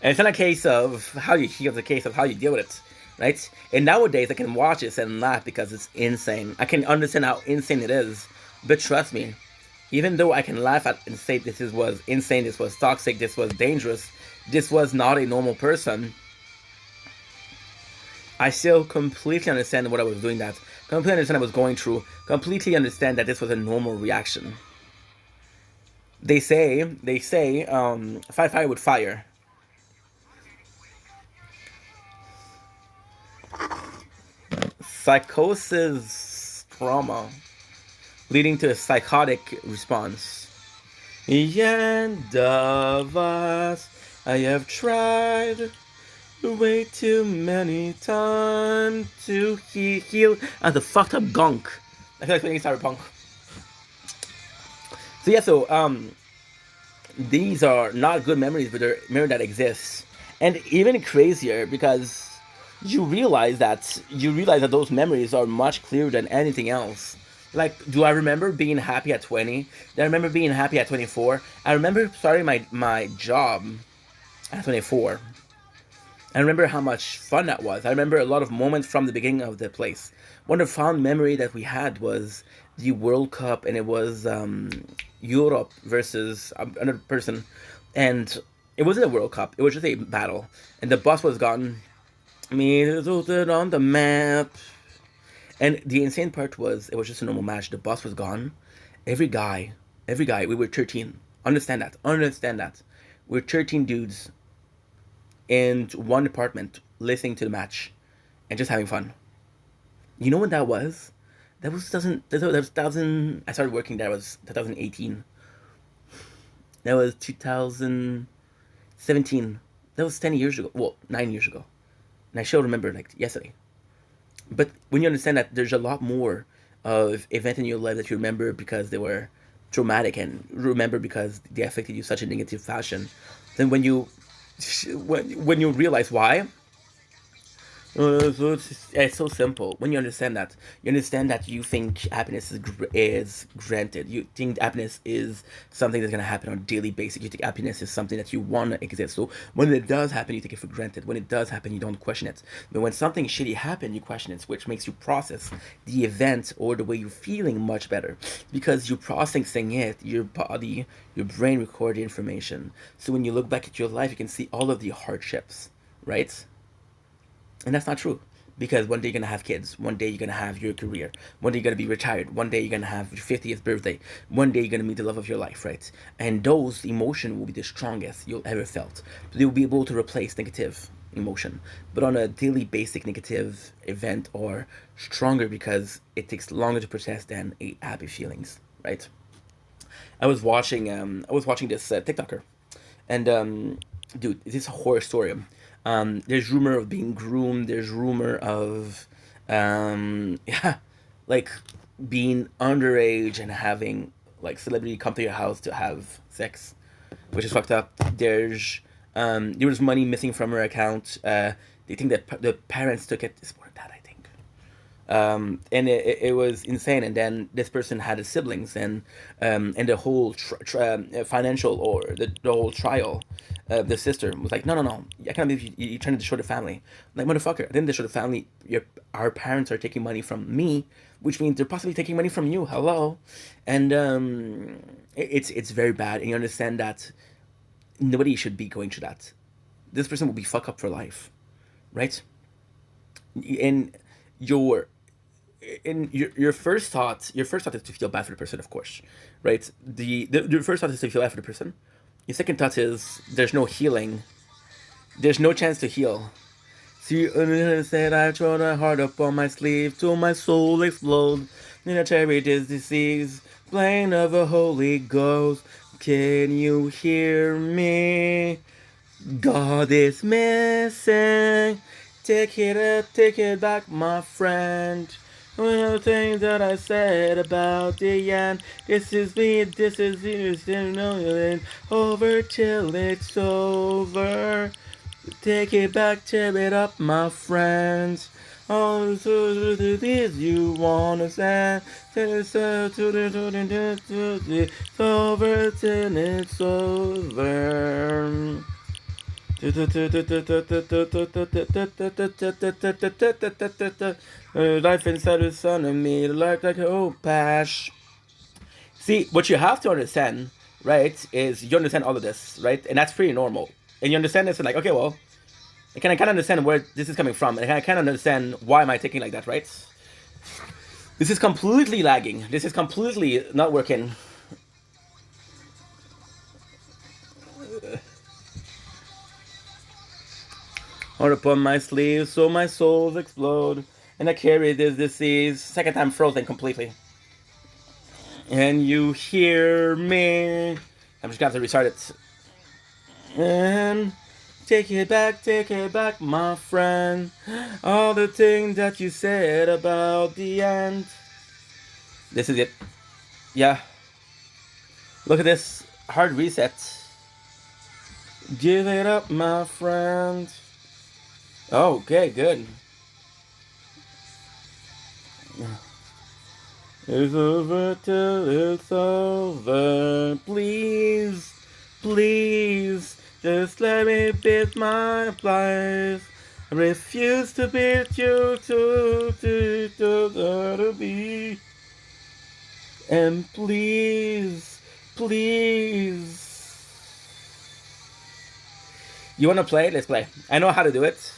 And it's not a case of how you heal, it's a case of how you deal with it, right? And nowadays, I can watch this and laugh because it's insane. I can understand how insane it is. But trust me, even though I can laugh at and say was insane, this was toxic, this was dangerous, this was not a normal person, I still completely understand what I was doing that. Completely understand what I was going through. Completely understand that this was a normal reaction. They say, fight fire with fire. Psychosis trauma leading to a psychotic response. The end of us. I have tried way too many times to heal. And the fucked up gunk. I feel like playing cyberpunk. So yeah, these are not good memories, but they're memory that exists. And even crazier because you realize that those memories are much clearer than anything else. Like, do I remember being happy at 20? Do I remember being happy at 24? I remember starting my job at 24. I remember how much fun that was. I remember a lot of moments from the beginning of the place. One of the fond memory that we had was the World Cup, and it was Europe versus another person, and it wasn't a World Cup. It was just a battle, and the bus was gone. Me on the map. And the insane part was, it was just a normal match. The bus was gone. Every guy, we were 13. Understand that. We're 13 dudes in one apartment listening to the match and just having fun. You know when that was? That was 2000. I started working there. It was 2018. That was 2017. That was 10 years ago. Well, 9 years ago. And I still remember like yesterday. But when you understand that there's a lot more of events in your life that you remember because they were traumatic and remember because they affected you such a negative fashion, then when you realize why, it's so simple. When you understand that you think happiness is granted. You think happiness is something that's gonna happen on a daily basis. You think happiness is something that you wanna exist. So when it does happen, you take it for granted. When it does happen, you don't question it. But when something shitty happens, you question it, which makes you process the event or the way you're feeling much better because you're processing it. Your body, your brain record the information. So when you look back at your life, you can see all of the hardships, right? And that's not true. Because one day you're gonna have kids, one day you're gonna have your career, one day you're gonna be retired, one day you're gonna have your 50th birthday, one day you're gonna meet the love of your life, right? And those emotions will be the strongest you'll ever felt. They will be able to replace negative emotion. But on a daily basic negative event are stronger because it takes longer to process than a happy feelings, right? I was watching this TikToker, and dude, this is a horror story. There's rumor of being groomed. There's rumor of yeah, like being underage and having like celebrity come to your house to have sex, which is fucked up. There was money missing from her account. They think that the parents took it. It's more than that, I think. And it was insane. And then this person had his siblings, and the whole financial or the whole trial. The sister was like, no, no, no, I can't believe you're trying to destroy the family. I'm like, motherfucker, I didn't destroy the family. Our parents are taking money from me, which means they're possibly taking money from you. Hello, and it's very bad. And you understand that nobody should be going through that. This person will be fucked up for life, right? And your your first thought is to feel bad for the person, of course, right? Your first thought is to feel bad for the person. Your second thought is there's no healing. There's no chance to heal. See, said I throw the heart up on my sleeve till my soul explode. In a cherry disease, plain of a Holy Ghost. Can you hear me? God is missing. Take it back, my friend. One of the things that I said about the end. This is me, this is you, still know it over till it's over. Take it back, tear it up, my friends. All the things you wanna say. It's over till it's over. Life inside the sun of me, life like a old pash. See, what you have to understand, right, is you understand all of this, right? And that's pretty normal. And you understand this and like, okay, well, I can kind of understand where this is coming from. And I kind of understand why am I thinking like that, right? This is completely lagging. This is completely not working. Heart upon my sleeve, so my souls explode. And I carry this disease. Second time frozen completely. And you hear me. I'm just gonna have to restart it. And take it back, my friend. All the things that you said about the end. This is it. Yeah. Look at this. Hard reset. Give it up, my friend. Okay, good. It's over till it's over. Please, please, just let me bid my place. I refuse to bid you to be. And please, please. You wanna play? Let's play. I know how to do it.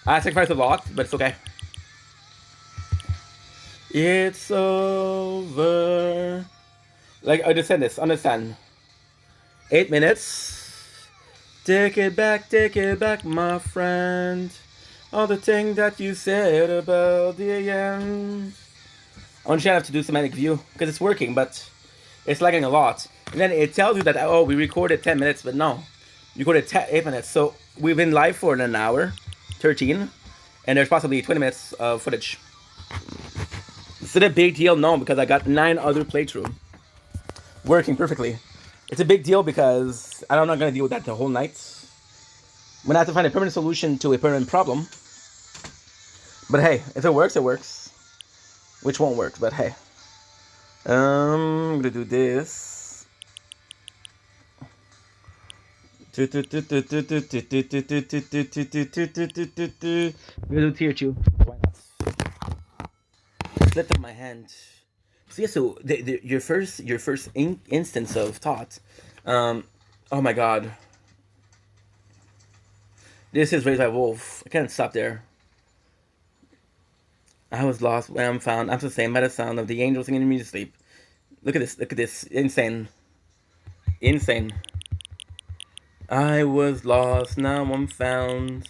I sacrifice a lot, but it's okay. It's over. Like, understand this. Understand. 8 minutes. Take it back, my friend. All the things that you said about the end. I want you to have to do semantic view because it's working, but it's lagging a lot. And then it tells you that, oh, we recorded 10 minutes, but no. You recorded 8 minutes. So we've been live for an hour, 13, and there's possibly 20 minutes of footage. Is it a big deal? No, because I got 9 other playthrough working perfectly. It's a big deal because I'm not going to deal with that the whole night. When I have to find a permanent solution to a permanent problem. But hey, if it works, it works. Which won't work, but hey. I'm going to do this. I'm going to do tier 2. Why not? Slipped up my hand. So yeah, so your first instance of thought. Oh my god. This is Raised by Wolf. I can't stop there. I was lost when I'm found. I'm sustained by the sound of the angels singing in me to sleep. Look at this. Look at this. Insane. Insane. I was lost, now I'm found.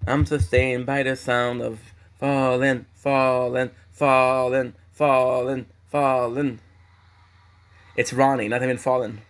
I'm sustained by the sound of falling, falling, falling, falling, falling. It's Ronnie, not even fallen.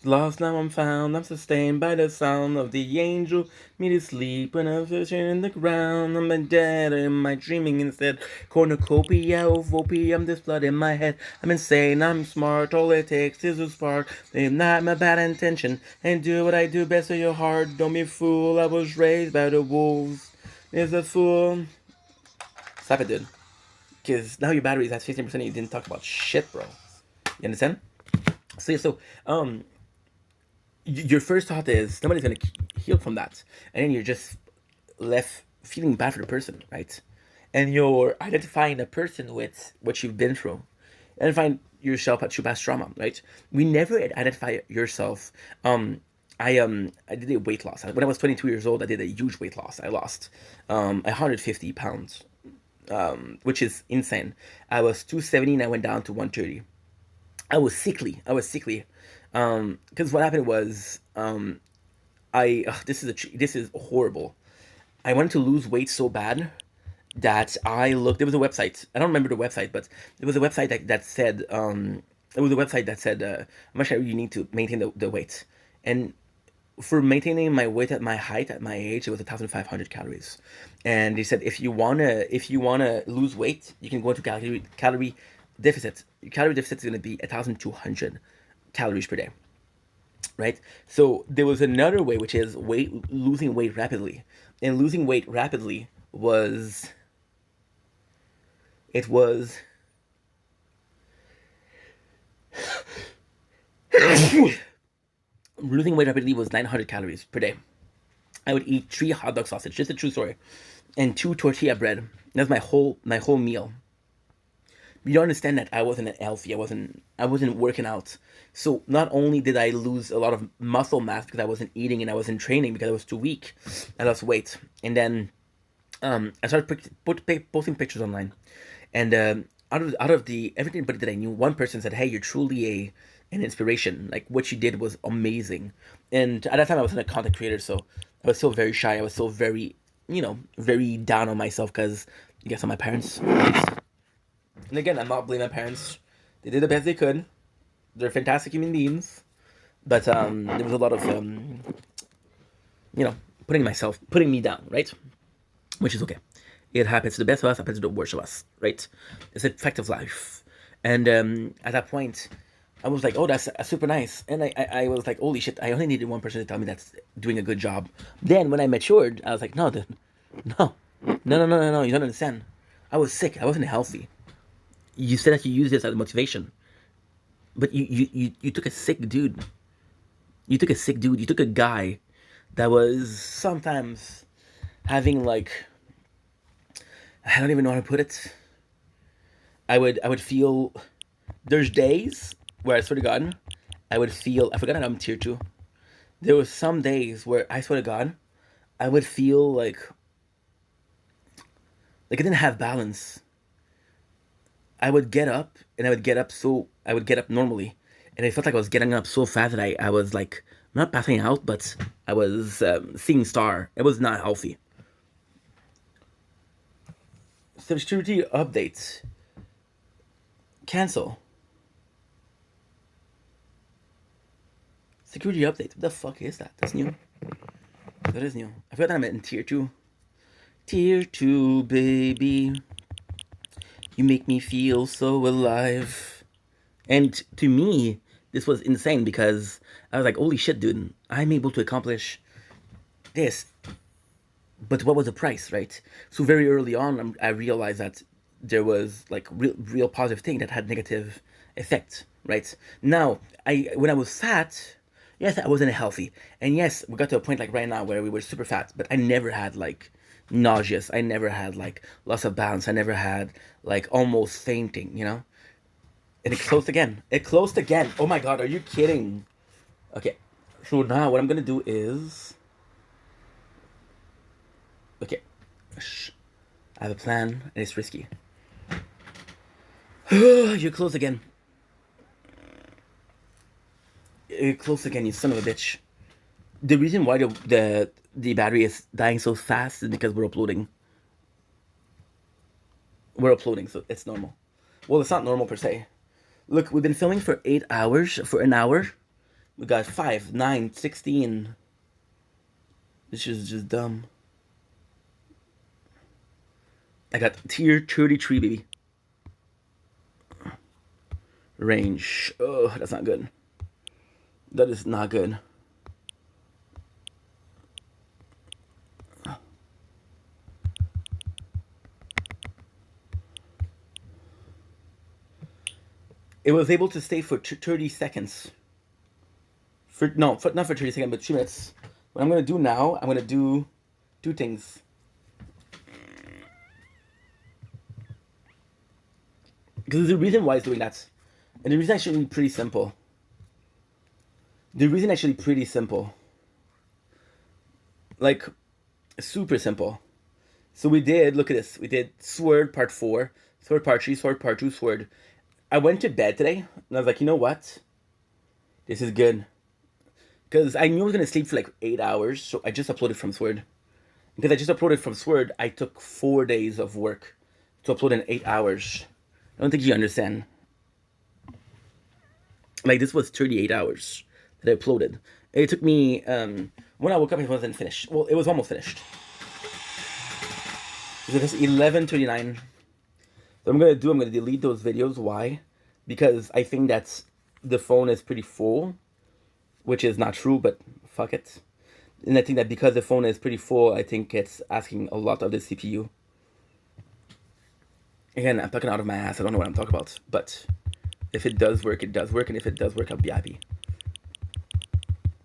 Lost, now I'm found. I'm sustained by the sound of the angel. Me to sleep when I'm fishing in the ground. I'm dead, or am I dreaming instead? Cornucopia of opium, this blood in my head. I'm insane, I'm smart. All it takes is a spark. They're not my bad intention. And do what I do best of your heart. Don't be a fool. I was raised by the wolves. Is a fool. Stop it, dude. Because now your battery is at 15% and you didn't talk about shit, bro. You understand? So yeah, your first thought is nobody's gonna heal from that, and then you're just left feeling bad for the person, right? And you're identifying the person with what you've been through, identifying yourself at your past trauma, right? We never identify yourself. I did a weight loss when I was 22 years old. I did a huge weight loss. I lost 150 pounds, which is insane. I was 270 and I went down to 130. I was sickly. Because what happened was, this is horrible. I wanted to lose weight so bad that I looked. There was a website. I don't remember the website, but there was a website that said, how much you need to maintain the weight, and for maintaining my weight at my height at my age, it was 1,500 calories. And they said if you wanna lose weight, you can go into calorie deficit. Your calorie deficit is gonna be 1,200 calories per day, right? So there was another way, which is losing weight rapidly, and losing weight rapidly was it was losing weight rapidly was 900 calories per day. I would eat 3 hot dog sausage, just a true story, and 2 tortilla bread. That's my whole meal. You don't understand that I wasn't healthy. I wasn't working out. So not only did I lose a lot of muscle mass because I wasn't eating and I wasn't training because I was too weak, I lost weight. And then I started posting pictures online, and out of the everybody that I knew, one person said, "Hey, you're truly an inspiration. Like what you did was amazing." And at that time, I wasn't a content creator, so I was still very shy. I was still very, very down on myself because I guess on my parents. And again, I'm not blaming my parents. They did the best they could. They're fantastic human beings, but there was a lot of you know, putting me down, right? Which is okay. It happens to the best of us, happens to the worst of us, right? It's a fact of life. And at that point, I was like, oh, that's super nice. And I was like, holy shit, I only needed one person to tell me that's doing a good job. Then when I matured, I was like, no, dude, no, no, you don't understand. I was sick. I wasn't healthy. You said that you used this as a motivation, but you took a sick dude. You took a sick dude. You took a guy that was sometimes having like, I don't even know how to put it. I would feel there's days where I swear to God, I would feel I forgot that I'm tier two. There was some days where I swear to God, I would feel like I didn't have balance. I would get up and I would get up normally, and I felt like I was getting up so fast that I was like not passing out, but I was seeing star. It was not healthy. Security updates cancel. Security updates. What the fuck is that? That's new. That is new. I forgot that I'm in tier two. Tier two, baby. You make me feel so alive. And to me, this was insane because I was like, holy shit, dude, I'm able to accomplish this. But what was the price, right? So very early on, I realized that there was like real positive thing that had negative effect, right? Now, when I was fat, yes, I wasn't healthy, and yes, we got to a point like right now where we were super fat, but I never had like nauseous. I never had like loss of balance. I never had like almost fainting, And it closed again. It closed again. Oh my god, are you kidding? Okay, so now what I'm gonna do is okay. Shh. I have a plan, and it's risky. You're close again. You're close again, you son of a bitch. The reason why the battery is dying so fast is because we're uploading. We're uploading, so it's normal. Well, it's not normal per se. Look, we've been filming for 8 hours. For an hour, we got 5, 9, 16. This is just dumb. I got tier 33, baby. Range. Oh, that's not good. That is not good. It was able to stay for 30 seconds. Not for 30 seconds, but 2 minutes. What I'm gonna do now, I'm gonna do two things. Because there's a reason why it's doing that. And the reason actually pretty simple. The reason actually pretty simple. Like, super simple. So we did, look at this. We did Sword Part 4, Sword Part 3, Sword Part 2, Sword. I went to bed today, and I was like, you know what? This is good. Because I knew I was going to sleep for like 8 hours, so I just uploaded from Sword. Because I just uploaded from Sword, I took 4 days of work to upload in 8 hours. I don't think you understand. Like, this was 38 hours that I uploaded. It took me, when I woke up, it wasn't finished. Well, it was almost finished. So it's 11:29. So I'm gonna delete those videos. Why? Because I think that the phone is pretty full, which is not true, but fuck it. And I think that because the phone is pretty full, I think it's asking a lot of the CPU. Again, I'm talking out of my ass. I don't know what I'm talking about. But if it does work, it does work. And if it does work, I'll be happy.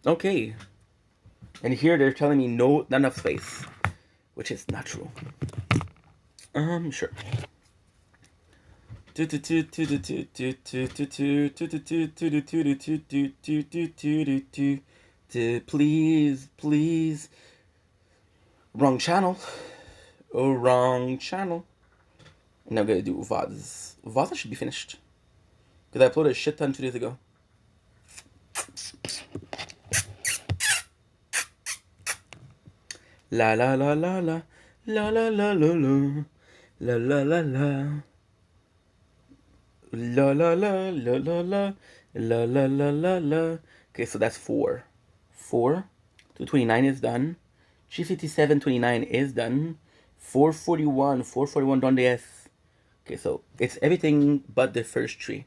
Okay. And here they're telling me not enough space, which is not true. Sure. Please, please. Wrong channel. Oh, wrong channel. And I'm gonna do VODs. VODs should be finished. Because I uploaded a shit ton 2 days ago. La la la la la. La la la la la. La la la la. La la la la la la. La la la la la. Okay, so that's 4. 4. 229 is done. 357.29 is done. 441. 441 donde es. Okay, so it's everything but the first tree.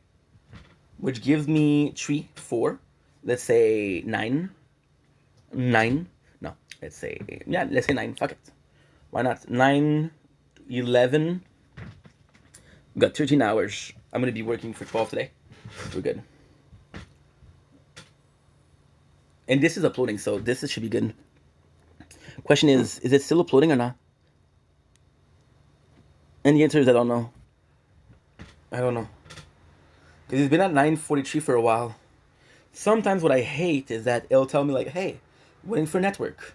Which gives me 3, 4. Let's say 9. 9. No, let's say, yeah, let's say 9. Fuck it. Why not? 9, 11. We've got 13 hours. I'm going to be working for 12 today. We're good. And this is uploading, so this should be good. Question is it still uploading or not? And the answer is I don't know. I don't know. Because it's been at 9:43 for a while. Sometimes what I hate is that it'll tell me like, hey, waiting for network.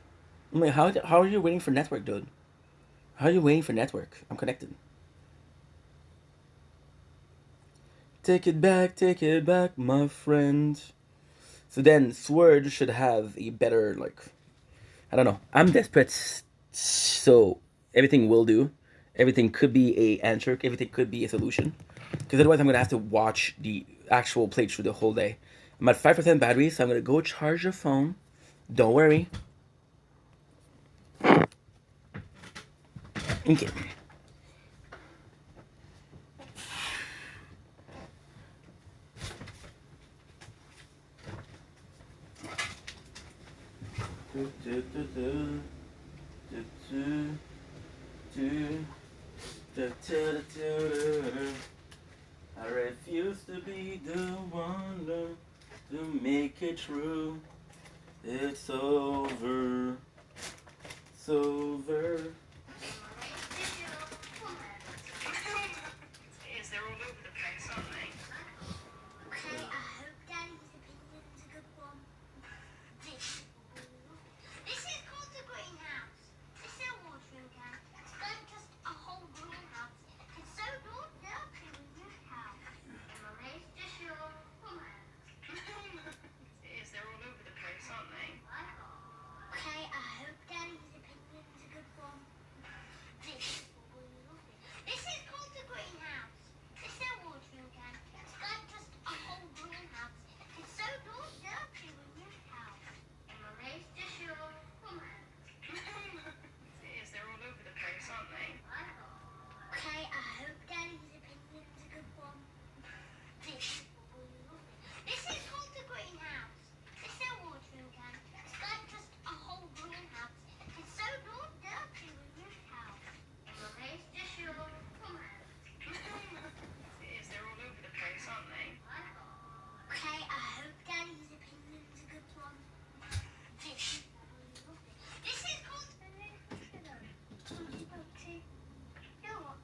I'm like, how are you waiting for network, dude? How are you waiting for network? I'm connected. Take it back, my friend. So then Sword should have a better, like, I don't know. I'm desperate, so everything will do. Everything could be a answer. Everything could be a solution. Because otherwise I'm going to have to watch the actual playthrough the whole day. I'm at 5% battery, so I'm going to go charge the phone. Don't worry. Okay. I refuse to be the one to make it true. It's over. It's over. They're all over the place, aren't they? Okay, I hope Daddy's opinion's a good one. This is called the greenhouse. It's a watering can. It's got just a whole greenhouse. It's so good, they'll clean your house. Mummy's just your woman. It is, they're all over the place, aren't they? Okay, I hope Daddy's opinion's a good one. This is called the greenhouse. It's a watering can. It's got just a whole greenhouse. It's so good, they'll clean your house. Mummy's just your woman. It is, they're all over the place, aren't they? Okay, I hope Daddy's opinion's a good one. This is called the greenhouse. It's a watering can. It's got just a whole greenhouse. It's so good, they'll clean your house. Mummy's just your woman. It is, they're all over the place, aren't they? Okay, I hope Daddy's opinion's a good one. This is called the You're what?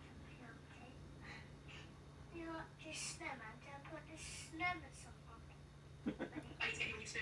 You're just snowman. Don't put the snowman song on. Are you taking me to